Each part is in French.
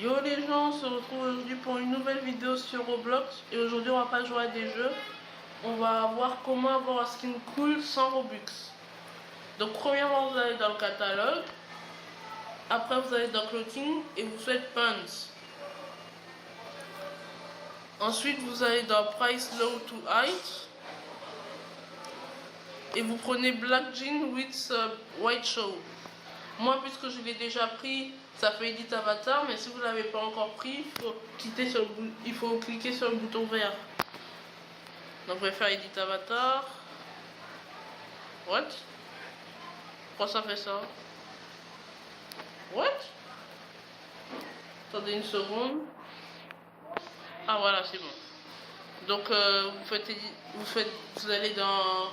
Yo les gens, on se retrouve aujourd'hui pour une nouvelle vidéo sur Roblox. Et aujourd'hui on va pas jouer à des jeux, on va voir comment avoir un skin cool sans Robux. Donc premièrement vous allez dans le catalogue, après vous allez dans clothing et vous faites pants. Ensuite vous allez dans price low to height et vous prenez black jean with white show. Moi, puisque je l'ai déjà pris, ça fait edit avatar, mais si vous ne l'avez pas encore pris, il faut cliquer sur le bouton vert. Donc je vais faire edit avatar. What? Pourquoi ça fait ça? What? Attendez une seconde. Ah voilà, c'est bon. Donc vous allez dans,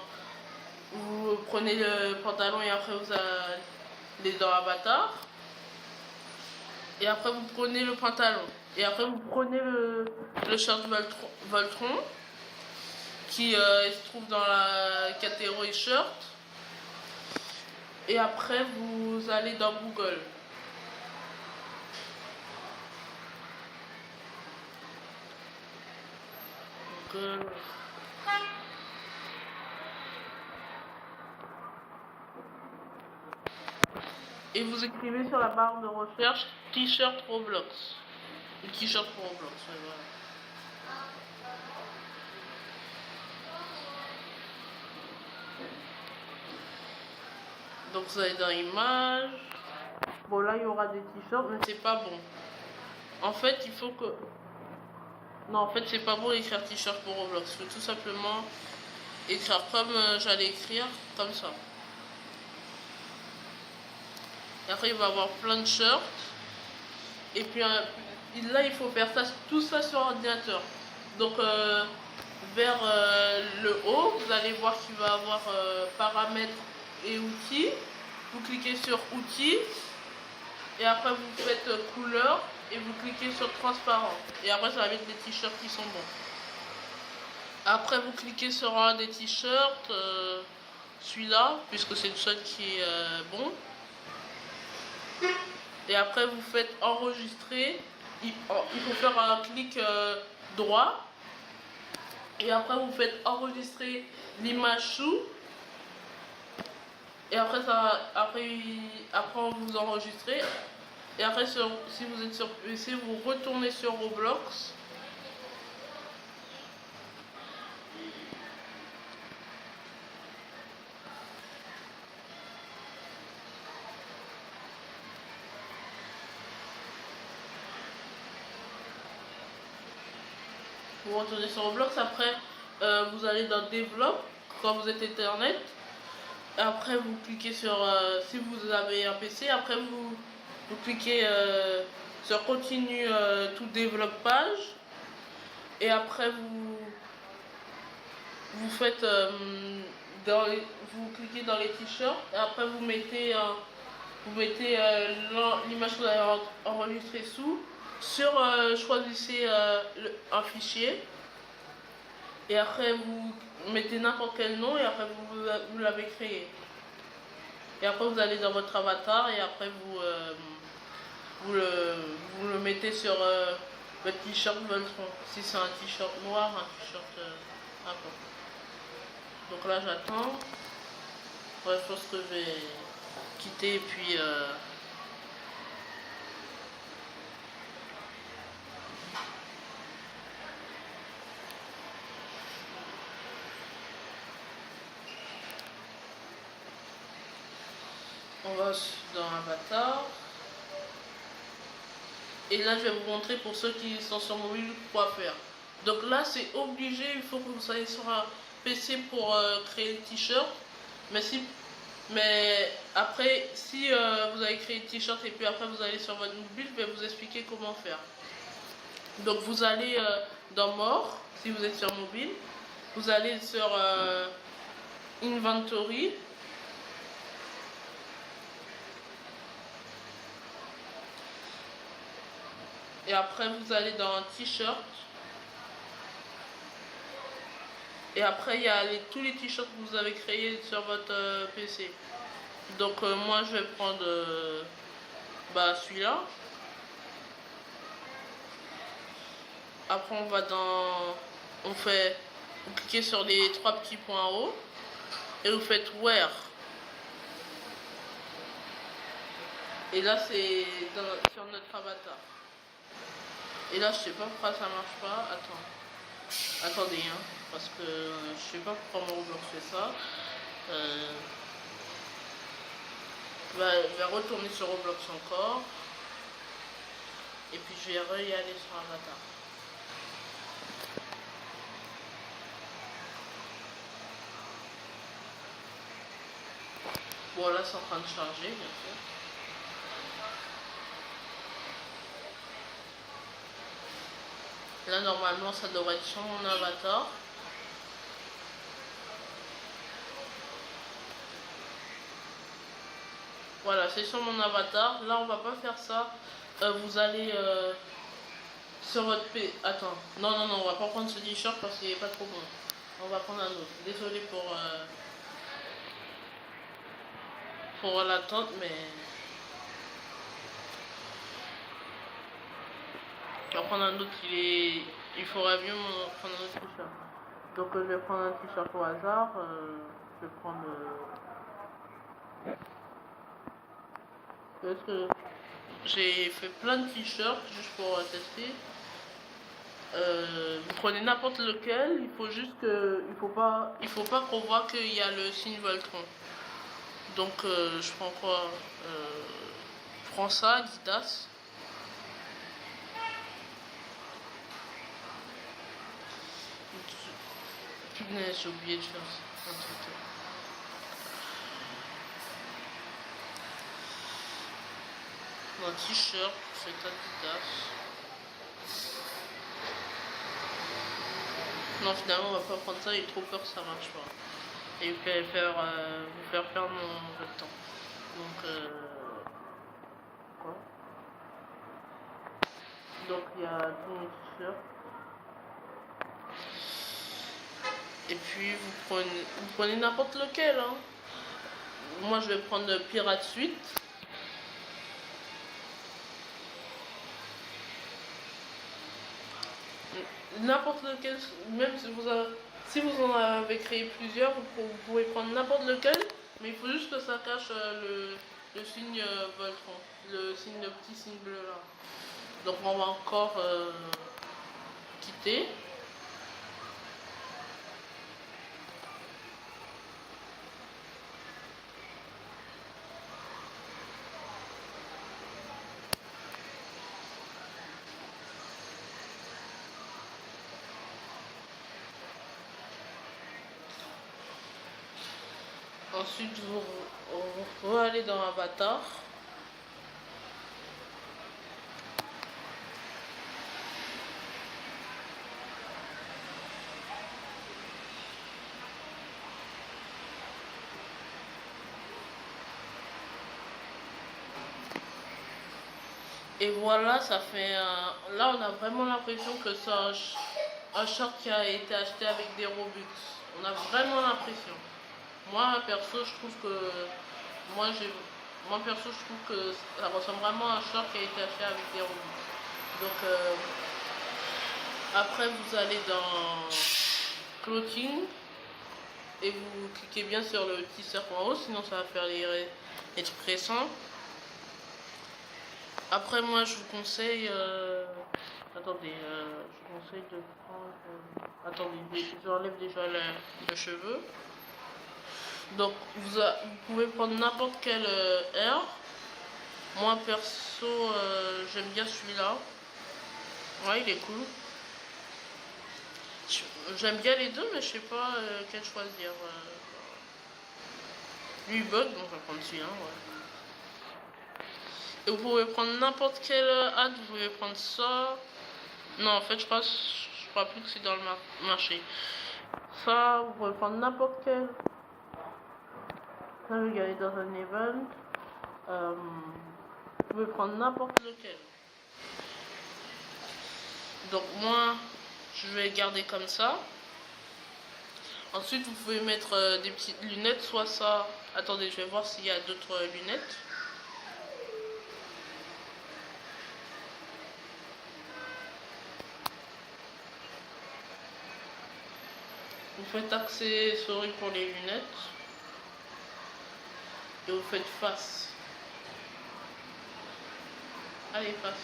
vous prenez le pantalon et après vous allez dans avatar. Et après vous prenez le pantalon. Et après vous prenez le short Voltron qui se trouve dans la catégorie shirt. Et après vous allez dans Google. Et vous écrivez sur la barre de recherche t-shirt Roblox. Le t-shirt pour Roblox, voilà. Donc vous allez dans images. Bon là il y aura des t-shirts mais c'est pas bon. En fait il faut que... Non en fait c'est pas bon d'écrire t-shirt pour Roblox. Il faut tout simplement écrire comme j'allais écrire, comme ça. Et après il va y avoir plein de shirts. Et puis là il faut faire tout ça sur ordinateur. Donc vers le haut vous allez voir qu'il va y avoir paramètres et outils. Vous cliquez sur outils et après vous faites couleur et vous cliquez sur transparent et après ça va mettre des t-shirts qui sont bons. Après vous cliquez sur un des t-shirts, celui-là puisque c'est le seul qui est bon. Et après vous faites enregistrer. Il faut faire un clic droit. Et après vous faites enregistrer l'image sous. Et après après vous enregistrez. Et après si vous êtes sur PC, vous retournez sur Roblox. Vous retournez sur Roblox, après vous allez dans Develop quand vous êtes Internet. Après vous cliquez sur, si vous avez un PC, après vous cliquez sur Continue to Develop page. Et après vous faites, vous cliquez dans les t-shirts. Et après vous mettez l'image que vous avez enregistrée sous. Choisissez un fichier. Et après vous mettez n'importe quel nom et après vous l'avez créé. Et après vous allez dans votre avatar et après vous le mettez sur votre t-shirt Voltron. Si c'est un t-shirt noir, un t-shirt n'importe. Donc là j'attends. Ouais, je pense que je vais quitter et puis on va dans Avatar. Et là, je vais vous montrer pour ceux qui sont sur mobile quoi faire. Donc là, c'est obligé, il faut que vous soyez sur un PC pour créer le t-shirt. Mais après, si vous avez créé le t-shirt et puis après vous allez sur votre mobile, je vais vous expliquer comment faire. Donc vous allez dans More, si vous êtes sur mobile. Vous allez sur Inventory. Et après vous allez dans un t-shirt. Et après il y a tous les t-shirts que vous avez créés sur votre PC. Donc moi je vais prendre celui-là. Après on va dans... Vous cliquez sur les 3 petits points en haut. Et vous faites Where. Et là c'est sur notre avatar. Et là je sais pas pourquoi ça marche pas. Attendez hein. Parce que je sais pas pourquoi mon Roblox fait ça. Je vais retourner sur Roblox encore. Et puis je vais y aller sur Avatar. Bon là c'est en train de charger bien sûr. Là normalement ça devrait être sur mon avatar. Voilà, c'est sur mon avatar. Là on va pas faire ça. Vous allez sur votre P. Attends. Non, on va pas prendre ce t-shirt parce qu'il est pas trop bon. On va prendre un autre. Désolé pour l'attente, mais... On va prendre un autre, il faudrait mieux prendre un autre t-shirt. Donc je vais prendre un t-shirt au hasard. Je vais prendre... Parce que j'ai fait plein de t-shirts juste pour tester. Vous prenez n'importe lequel, il faut juste que... Il faut pas qu'on voit qu'il y a le signe Voltron. Donc je prends quoi je prends ça, Adidas. Punaise, j'ai oublié de faire un truc. Un t-shirt, c'est Adidas. Non, finalement, on va pas prendre ça, j'ai trop peur que ça marche pas. Et vous faire perdre votre temps. Donc, quoi? Donc, il y a tout mon t-shirt. Et puis, vous prenez n'importe lequel. Hein. Moi, je vais prendre Pirate Suite. N'importe lequel, même si vous en avez créé plusieurs, vous pouvez prendre n'importe lequel, mais il faut juste que ça cache le signe Voltron, le petit signe bleu là. Donc on va encore quitter. Ensuite, vous allez dans Avatar. Et voilà, ça fait là on a vraiment l'impression que c'est un short qui a été acheté avec des Robux. On a vraiment l'impression. Moi perso je trouve que ça ressemble vraiment à un short qui a été acheté avec des Robux. Donc après vous allez dans clothing et vous cliquez bien sur le petit cercle en haut, sinon ça va faire les trucs récents. Après moi je vous conseille attendez, je vous conseille de prendre attendez, j'enlève déjà le cheveu. Donc vous pouvez prendre n'importe quel air. Moi perso j'aime bien celui-là. Ouais, il est cool. J'aime bien les deux mais je sais pas quel choisir. Lui il bug donc je vais prendre celui-là. Ouais. Et vous pouvez prendre n'importe quel ad, vous pouvez prendre ça. Non, en fait, je crois plus que c'est dans le marché. Ça, vous pouvez prendre n'importe quel. Ça, je vais aller dans un event. Vous pouvez prendre n'importe lequel. Donc, moi, je vais garder comme ça. Ensuite, vous pouvez mettre des petites lunettes, soit ça. Attendez, je vais voir s'il y a d'autres lunettes. faites accessoires pour les lunettes. Et vous faites face. Allez, face.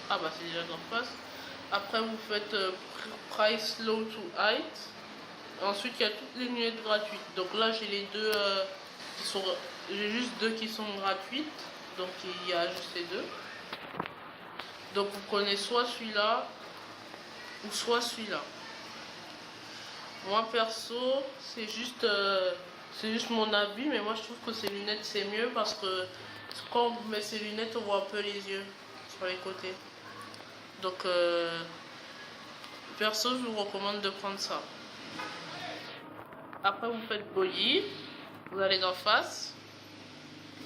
Ah bah c'est déjà en face. Après vous faites price low to height. Ensuite il y a toutes les lunettes gratuites. Donc là j'ai les deux qui sont... J'ai juste deux qui sont gratuites. Donc il y a juste ces deux. Donc vous prenez soit celui-là ou soit celui-là. Moi perso c'est juste mon avis, mais moi je trouve que ces lunettes c'est mieux parce que quand on met ces lunettes on voit un peu les yeux sur les côtés. Donc perso je vous recommande de prendre ça. Après vous faites body, vous allez dans face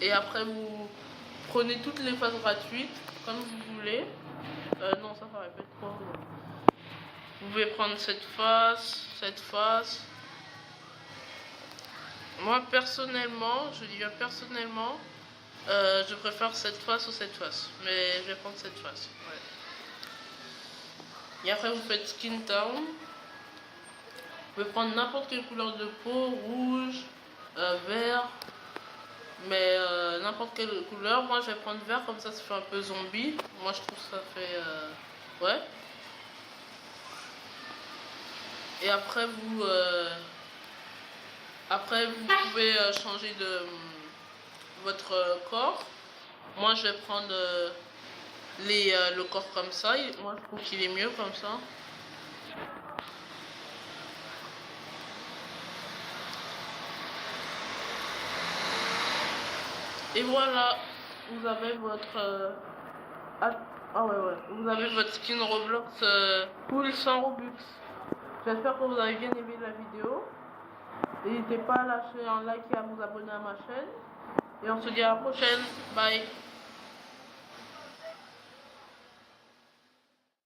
et après vous prenez toutes les faces gratuites comme vous voulez. Non ça répète trop. Vous pouvez prendre cette face. Moi personnellement, je dis bien personnellement, je préfère cette face ou cette face. Mais je vais prendre cette face. Ouais. Et après vous faites skin tone. Vous pouvez prendre n'importe quelle couleur de peau, rouge, vert. Mais n'importe quelle couleur. Moi je vais prendre vert comme ça fait un peu zombie. Moi je trouve que ça fait... ouais. Et après vous pouvez changer de votre corps. Moi je vais prendre le corps comme ça. Moi je trouve qu'il est mieux comme ça. Et voilà, vous avez votre vous avez votre skin Roblox full sans Robux. J'espère que vous avez bien aimé la vidéo. N'hésitez pas à lâcher un like et à vous abonner à ma chaîne. Et on se dit à la prochaine. Bye.